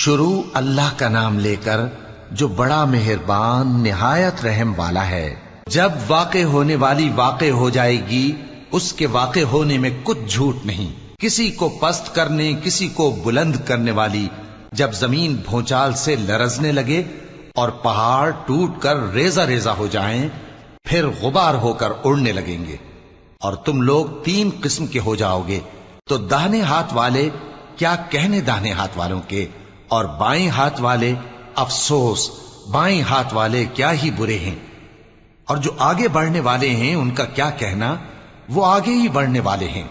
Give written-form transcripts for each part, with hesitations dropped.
شروع اللہ کا نام لے کر جو بڑا مہربان نہایت رحم والا ہے۔ جب واقع ہونے والی واقع ہو جائے گی، اس کے واقع ہونے میں کچھ جھوٹ نہیں، کسی کو پست کرنے کسی کو بلند کرنے والی۔ جب زمین بھونچال سے لرزنے لگے اور پہاڑ ٹوٹ کر ریزہ ریزہ ہو جائیں، پھر غبار ہو کر اڑنے لگیں گے، اور تم لوگ تین قسم کے ہو جاؤ گے، تو داہنے ہاتھ والے کیا کہنے داہنے ہاتھ والوں کے، اور بائیں ہاتھ والے افسوس بائیں ہاتھ والے کیا ہی برے ہیں، اور جو آگے بڑھنے والے ہیں ان کا کیا کہنا، وہ آگے ہی بڑھنے والے ہیں،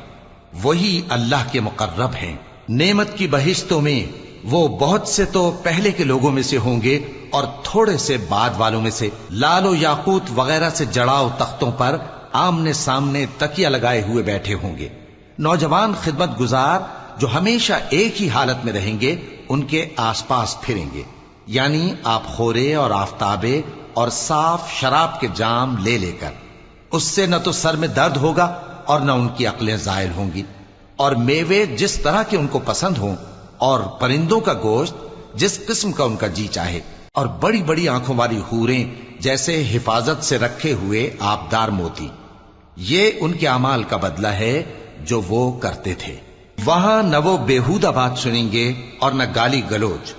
وہی اللہ کے مقرب ہیں۔ نعمت کی بہشتوں میں وہ بہت سے تو پہلے کے لوگوں میں سے ہوں گے اور تھوڑے سے بعد والوں میں سے، لال و یاقوت وغیرہ سے جڑاؤ تختوں پر آمنے سامنے تکیہ لگائے ہوئے بیٹھے ہوں گے۔ نوجوان خدمت گزار جو ہمیشہ ایک ہی حالت میں رہیں گے ان کے آس پاس پھریں گے، یعنی آپ خورے اور آفتابے اور صاف شراب کے جام لے لے کر۔ اس سے نہ تو سر میں درد ہوگا اور نہ ان کی عقلیں زائل ہوں گی، اور میوے جس طرح کے ان کو پسند ہوں، اور پرندوں کا گوشت جس قسم کا ان کا جی چاہے، اور بڑی بڑی آنکھوں والی حوریں جیسے حفاظت سے رکھے ہوئے آبدار موتی۔ یہ ان کے اعمال کا بدلہ ہے جو وہ کرتے تھے۔ وہاں نہ وہ بیہودہ بات سنیں گے اور نہ گالی گلوچ،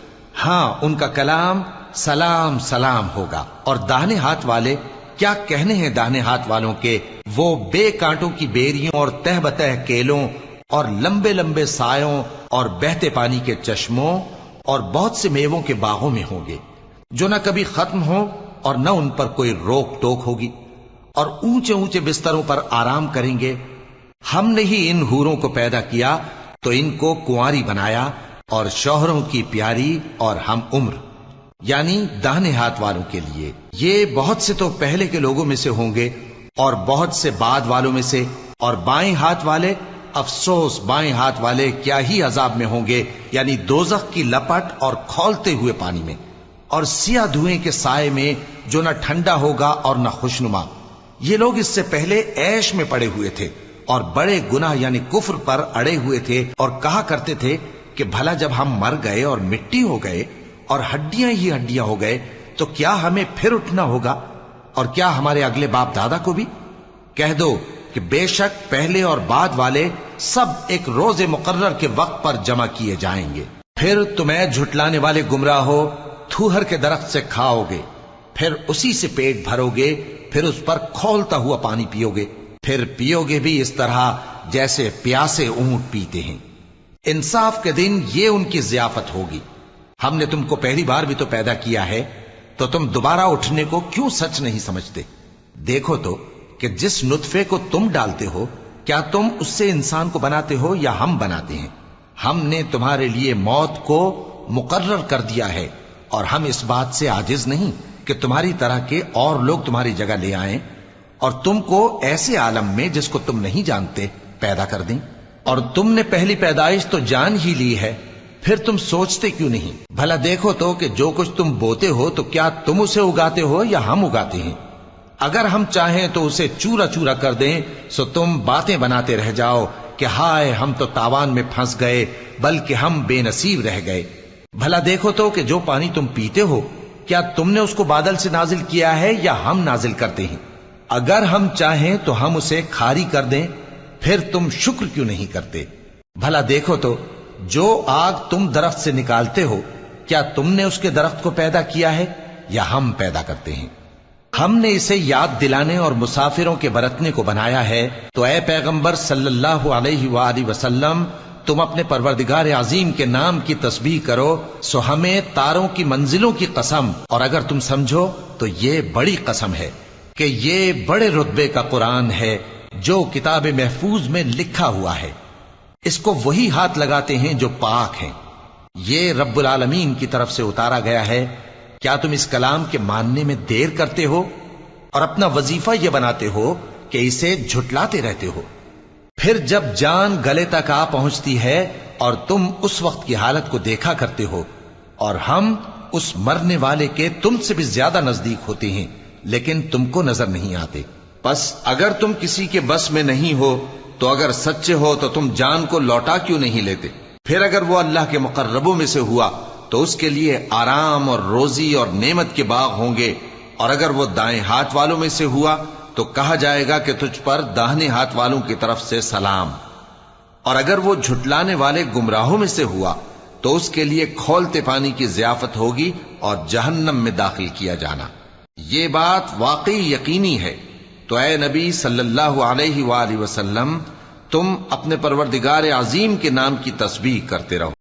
ہاں ان کا کلام سلام سلام ہوگا۔ اور داہنے ہاتھ والے کیا کہنے ہیں داہنے ہاتھ والوں کے، وہ بے کانٹوں کی بیریوں اور تہ بتہ کیلوں اور لمبے لمبے سایوں اور بہتے پانی کے چشموں اور بہت سے میووں کے باغوں میں ہوں گے، جو نہ کبھی ختم ہوں اور نہ ان پر کوئی روک ٹوک ہوگی، اور اونچے اونچے بستروں پر آرام کریں گے۔ ہم نے ہی ان حوروں کو پیدا کیا تو ان کو کنواری بنایا، اور شوہروں کی پیاری اور ہم عمر، یعنی داہنے ہاتھ والوں کے لیے۔ یہ بہت سے تو پہلے کے لوگوں میں سے ہوں گے اور بہت سے بعد والوں میں سے، اور بائیں ہاتھ والے افسوس بائیں ہاتھ والے کیا ہی عذاب میں ہوں گے، یعنی دوزخ کی لپٹ اور کھولتے ہوئے پانی میں، اور سیاہ دھوئیں کے سائے میں جو نہ ٹھنڈا ہوگا اور نہ خوشنما۔ یہ لوگ اس سے پہلے عیش میں پڑے ہوئے تھے اور بڑے گناہ یعنی کفر پر اڑے ہوئے تھے، اور کہا کرتے تھے کہ بھلا جب ہم مر گئے اور مٹی ہو گئے اور ہڈیاں ہی ہڈیاں ہو گئے تو کیا ہمیں پھر اٹھنا ہوگا، اور کیا ہمارے اگلے باپ دادا کو بھی؟ کہہ دو کہ بے شک پہلے اور بعد والے سب ایک روز مقرر کے وقت پر جمع کیے جائیں گے۔ پھر تمہیں جھٹلانے والے گمراہ ہو، تھوہر کے درخت سے کھاؤ گے، پھر اسی سے پیٹ بھرو گے، پھر اس پر کھولتا ہوا پانی پیو گے، پھر پیو گے بھی اس طرح جیسے پیاسے اونٹ پیتے ہیں۔ انصاف کے دن یہ ان کی ضیافت ہوگی۔ ہم نے تم کو پہلی بار بھی تو پیدا کیا ہے، تو تم دوبارہ اٹھنے کو کیوں سچ نہیں سمجھتے؟ دیکھو تو کہ جس نطفے کو تم ڈالتے ہو، کیا تم اس سے انسان کو بناتے ہو یا ہم بناتے ہیں؟ ہم نے تمہارے لیے موت کو مقرر کر دیا ہے، اور ہم اس بات سے عاجز نہیں کہ تمہاری طرح کے اور لوگ تمہاری جگہ لے آئیں اور تم کو ایسے عالم میں جس کو تم نہیں جانتے پیدا کر دیں۔ اور تم نے پہلی پیدائش تو جان ہی لی ہے، پھر تم سوچتے کیوں نہیں؟ بھلا دیکھو تو کہ جو کچھ تم بوتے ہو تو کیا تم اسے اگاتے ہو یا ہم اگاتے ہیں؟ اگر ہم چاہیں تو اسے چورا چورا کر دیں، سو تم باتیں بناتے رہ جاؤ کہ ہائے ہم تو تاوان میں پھنس گئے، بلکہ ہم بے نصیب رہ گئے۔ بھلا دیکھو تو کہ جو پانی تم پیتے ہو، کیا تم نے اس کو بادل سے نازل کیا ہے یا ہم نازل کرتے ہیں؟ اگر ہم چاہیں تو ہم اسے کھاری کر دیں، پھر تم شکر کیوں نہیں کرتے؟ بھلا دیکھو تو جو آگ تم درخت سے نکالتے ہو، کیا تم نے اس کے درخت کو پیدا کیا ہے یا ہم پیدا کرتے ہیں؟ ہم نے اسے یاد دلانے اور مسافروں کے برتنے کو بنایا ہے، تو اے پیغمبر صلی اللہ علیہ وآلہ وسلم، تم اپنے پروردگار عظیم کے نام کی تسبیح کرو، سو ہمیں تاروں کی منزلوں کی قسم، اور اگر تم سمجھو تو یہ بڑی قسم ہے کہ یہ بڑے رتبے کا قرآن ہے جو کتاب محفوظ میں لکھا ہوا ہے۔ اس کو وہی ہاتھ لگاتے ہیں جو پاک ہیں، یہ رب العالمین کی طرف سے اتارا گیا ہے۔ کیا تم اس کلام کے ماننے میں دیر کرتے ہو اور اپنا وظیفہ یہ بناتے ہو کہ اسے جھٹلاتے رہتے ہو؟ پھر جب جان گلے تک آ پہنچتی ہے اور تم اس وقت کی حالت کو دیکھا کرتے ہو، اور ہم اس مرنے والے کے تم سے بھی زیادہ نزدیک ہوتے ہیں، لیکن تم کو نظر نہیں آتے۔ پس اگر تم کسی کے بس میں نہیں ہو تو اگر سچے ہو تو تم جان کو لوٹا کیوں نہیں لیتے؟ پھر اگر وہ اللہ کے مقربوں میں سے ہوا تو اس کے لیے آرام اور روزی اور نعمت کے باغ ہوں گے، اور اگر وہ دائیں ہاتھ والوں میں سے ہوا تو کہا جائے گا کہ تجھ پر داہنے ہاتھ والوں کی طرف سے سلام، اور اگر وہ جھٹلانے والے گمراہوں میں سے ہوا تو اس کے لیے کھولتے پانی کی ضیافت ہوگی اور جہنم میں داخل کیا جانا۔ یہ بات واقعی یقینی ہے، تو اے نبی صلی اللہ علیہ وآلہ وسلم تم اپنے پروردگار عظیم کے نام کی تسبیح کرتے رہو۔